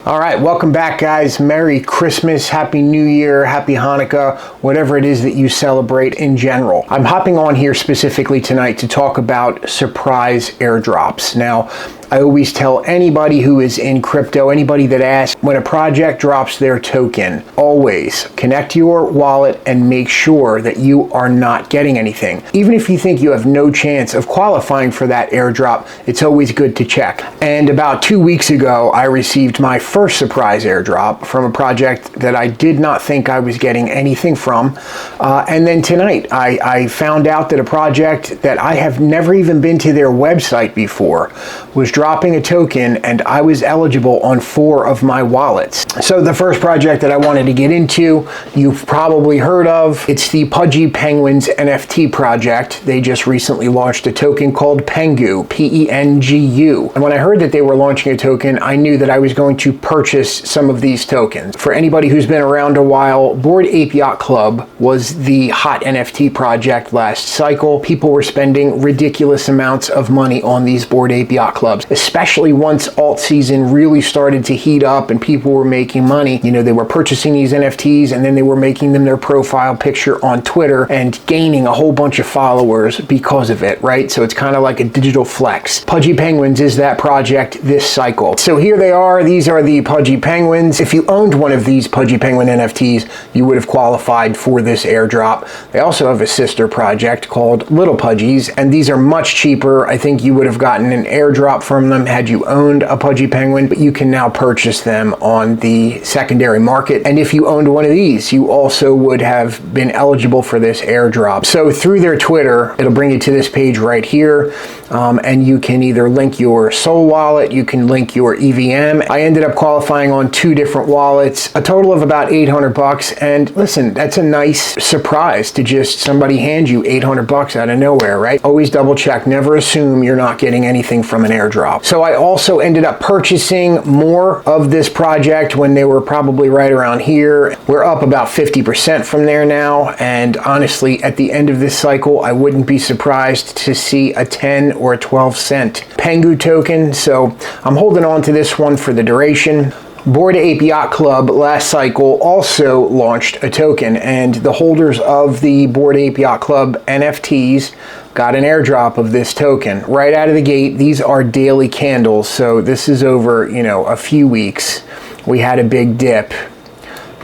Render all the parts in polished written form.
All right, welcome back, guys. Merry Christmas, Happy New Year, Happy Hanukkah, whatever it is that you celebrate in general. I'm hopping on here specifically tonight to talk about surprise airdrops. Now, I always tell anybody who is in crypto, anybody that asks, when a project drops their token, always connect your wallet and make sure that you are not getting anything. Even if you think you have no chance of qualifying for that airdrop, it's always good to check. And about 2 weeks ago, I received my first surprise airdrop from a project that I did not think I was getting anything from. And then tonight, I found out that a project that I have never even been to their website before was dropping a token, and I was eligible on 4 of my wallets. So the first project that I wanted to get into, you've probably heard of. It's the Pudgy Penguins NFT project. They just recently launched a token called Pengu, P-E-N-G-U. And when I heard that they were launching a token, I knew that I was going to purchase some of these tokens. For anybody who's been around a while, Bored Ape Yacht Club was the hot NFT project last cycle. People were spending ridiculous amounts of money on these Bored Ape Yacht Clubs, especially once alt season really started to heat up and people were making money. You know, they were purchasing these NFTs and then they were making them their profile picture on Twitter and gaining a whole bunch of followers because of it, right? So it's kind of like a digital flex. Pudgy Penguins is that project this cycle. So here they are. These are the Pudgy Penguins. If you owned one of these Pudgy Penguin NFTs, you would have qualified for this airdrop. They also have a sister project called Little Pudgies, and these are much cheaper. I think you would have gotten an airdrop from them had you owned a Pudgy Penguin, but you can now purchase them on the secondary market. And if you owned one of these, you also would have been eligible for this airdrop. So through their Twitter, it'll bring you to this page right here, and you can either link your Sol wallet, you can link your EVM. I ended up qualifying on 2 different wallets, a total of about $800. And listen, that's a nice surprise to just somebody hand you $800 out of nowhere, right? Always double check, never assume you're not getting anything from an airdrop. So I also ended up purchasing more of this project when they were probably right around here. We're up about 50% from there now. And honestly, at the end of this cycle, I wouldn't be surprised to see a 10 or a 12 cent Pengu token. So I'm holding on to this one for the duration. Bored Ape Yacht Club last cycle also launched a token, and the holders of the Bored Ape Yacht Club NFTs got an airdrop of this token right out of the gate. These are daily candles, so this is over, a few weeks. We had a big dip.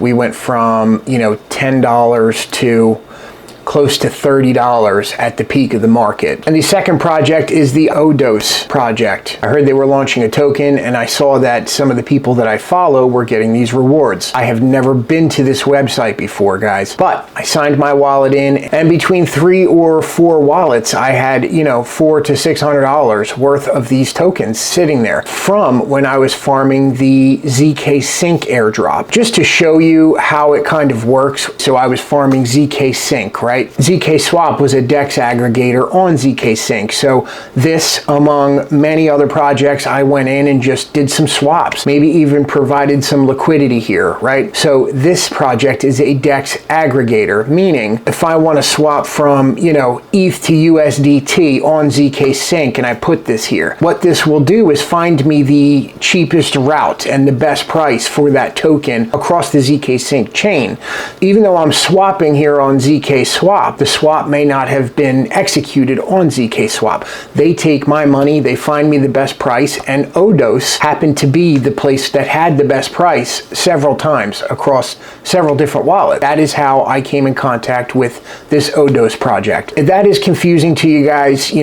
We went from, $10 to close to $30 at the peak of the market. And the second project is the Odos project. I heard they were launching a token, and I saw that some of the people that I follow were getting these rewards. I have never been to this website before, guys, but I signed my wallet in, and between 3 or 4 wallets, I had, $400 to $600 worth of these tokens sitting there from when I was farming the ZK Sync airdrop. Just to show you how it kind of works. So I was farming ZK Sync, right? ZK Swap was a DEX aggregator on ZK Sync. So this, among many other projects, I went in and just did some swaps, maybe even provided some liquidity here, right? So this project is a DEX aggregator, meaning if I want to swap from, ETH to USDT on ZK Sync and I put this here, what this will do is find me the cheapest route and the best price for that token across the ZK Sync chain. Even though I'm swapping here on ZK Swap, the swap may not have been executed on ZK Swap. They take my money, they find me the best price, and Odos happened to be the place that had the best price several times across several different wallets. That is how I came in contact with this Odos project. If that is confusing to you guys,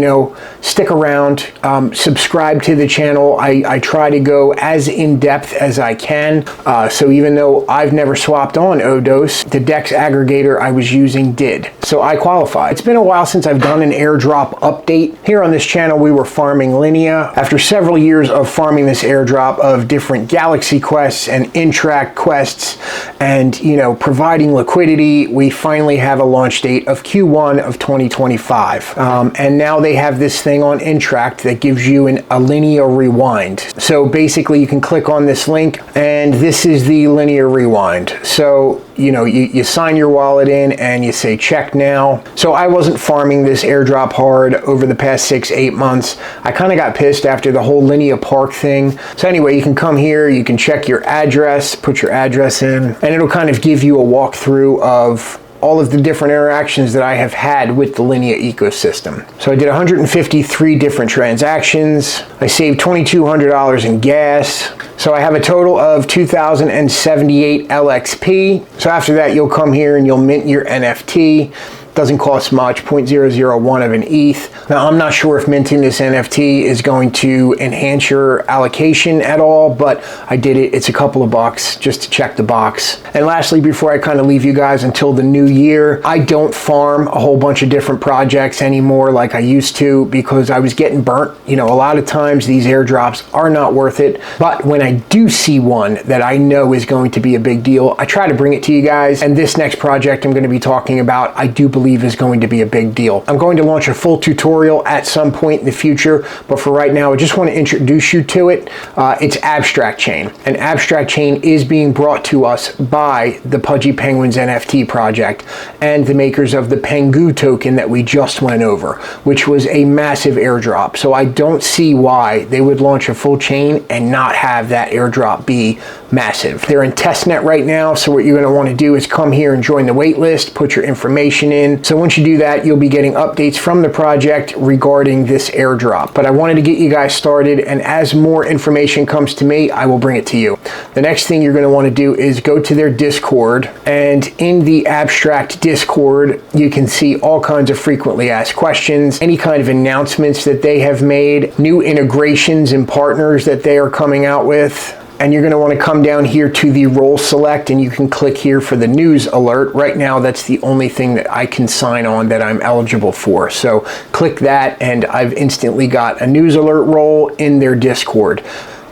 stick around, subscribe to the channel. I try to go as in-depth as I can. So even though I've never swapped on Odos, the DEX aggregator I was using did. So I qualify. It's been a while since I've done an airdrop update. Here on this channel, we were farming Linea. After several years of farming this airdrop of different galaxy quests and in-track quests and, providing liquidity, we finally have a launch date of Q1 of 2025. And now they have this thing on in-track that gives you a Linea rewind. So basically you can click on this link and this is the Linea rewind. So you sign your wallet in and you say check now. So I wasn't farming this airdrop hard over the past 6-8 months. I kind of got pissed after the whole Linea Park thing. So anyway, you can come here, you can check your address, put your address in, and it'll kind of give you a walkthrough of all of the different interactions that I have had with the Linea ecosystem. So I did 153 different transactions. I saved $2,200 in gas. So I have a total of 2,078 LXP. So after that, you'll come here and you'll mint your NFT. Doesn't cost much, 0.001 of an ETH. Now, I'm not sure if minting this NFT is going to enhance your allocation at all, but I did it. It's a couple of bucks just to check the box. And lastly, before I kind of leave you guys until the new year, I don't farm a whole bunch of different projects anymore like I used to because I was getting burnt. A lot of times these airdrops are not worth it, but when I do see one that I know is going to be a big deal, I try to bring it to you guys. And this next project I'm going to be talking about, I do believe is going to be a big deal. I'm going to launch a full tutorial at some point in the future, but for right now, I just want to introduce you to it. It's Abstract Chain, and Abstract Chain is being brought to us by the Pudgy Penguins NFT project and the makers of the Pengu token that we just went over, which was a massive airdrop. So I don't see why they would launch a full chain and not have that airdrop be massive. They're in testnet right now, so what you're going to want to do is come here and join the wait list, put your information in. So once you do that, you'll be getting updates from the project regarding this airdrop. But I wanted to get you guys started, and as more information comes to me, I will bring it to you. The next thing you're going to want to do is go to their Discord, and in the Abstract Discord, you can see all kinds of frequently asked questions, any kind of announcements that they have made, new integrations and partners that they are coming out with. And you're going to want to come down here to the role select, and you can click here for the news alert. Right now, that's the only thing that I can sign on that I'm eligible for. So click that, and I've instantly got a news alert role in their Discord.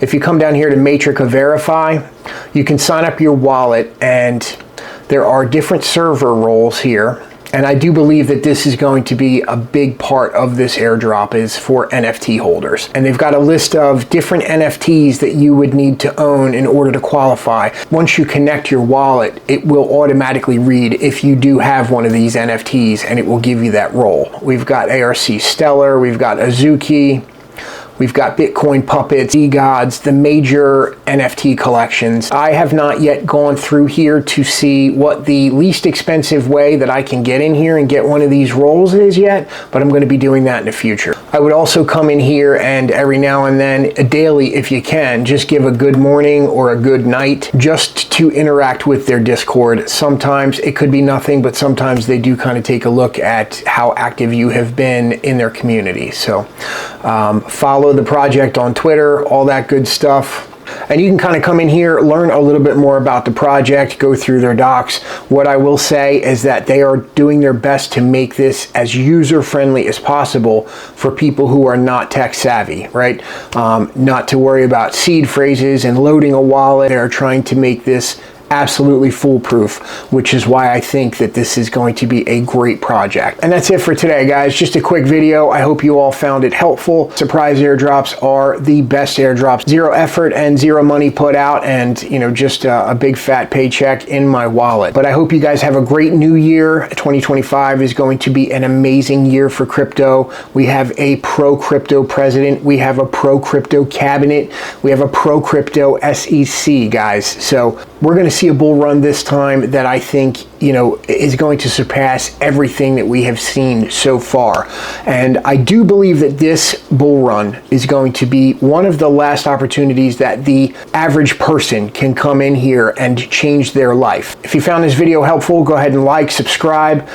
If you come down here to Matrix Verify, you can sign up your wallet, and there are different server roles here. And I do believe that this is going to be a big part of this airdrop is for NFT holders. And they've got a list of different NFTs that you would need to own in order to qualify. Once you connect your wallet, it will automatically read if you do have one of these NFTs, and it will give you that role. We've got ARC Stellar, we've got Azuki, we've got Bitcoin Puppets, eGods, the major NFT collections. I have not yet gone through here to see what the least expensive way that I can get in here and get one of these roles is yet, but I'm going to be doing that in the future. I would also come in here and every now and then, daily if you can, just give a good morning or a good night just to interact with their Discord. Sometimes it could be nothing, but sometimes they do kind of take a look at how active you have been in their community. So follow the project on Twitter, all that good stuff. And you can kind of come in here, learn a little bit more about the project, go through their docs. What I will say is that they are doing their best to make this as user-friendly as possible for people who are not tech savvy, right? Not to worry about seed phrases and loading a wallet. They're trying to make this absolutely foolproof, which is why I think that this is going to be a great project. And that's it for today, guys. Just a quick video. I hope you all found it helpful. Surprise airdrops are the best airdrops. Zero effort and zero money put out, and just a big fat paycheck in my wallet. But I hope you guys have a great new year. 2025 is going to be an amazing year for crypto. We have a pro-crypto president. We have a pro-crypto cabinet. We have a pro-crypto SEC, guys. So we're going to see a bull run this time that I think is going to surpass everything that we have seen so far. And I do believe that this bull run is going to be one of the last opportunities that the average person can come in here and change their life. If you found this video helpful, go ahead and like, subscribe,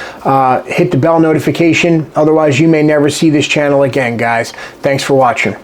hit the bell notification. Otherwise, you may never see this channel again, guys. Thanks for watching.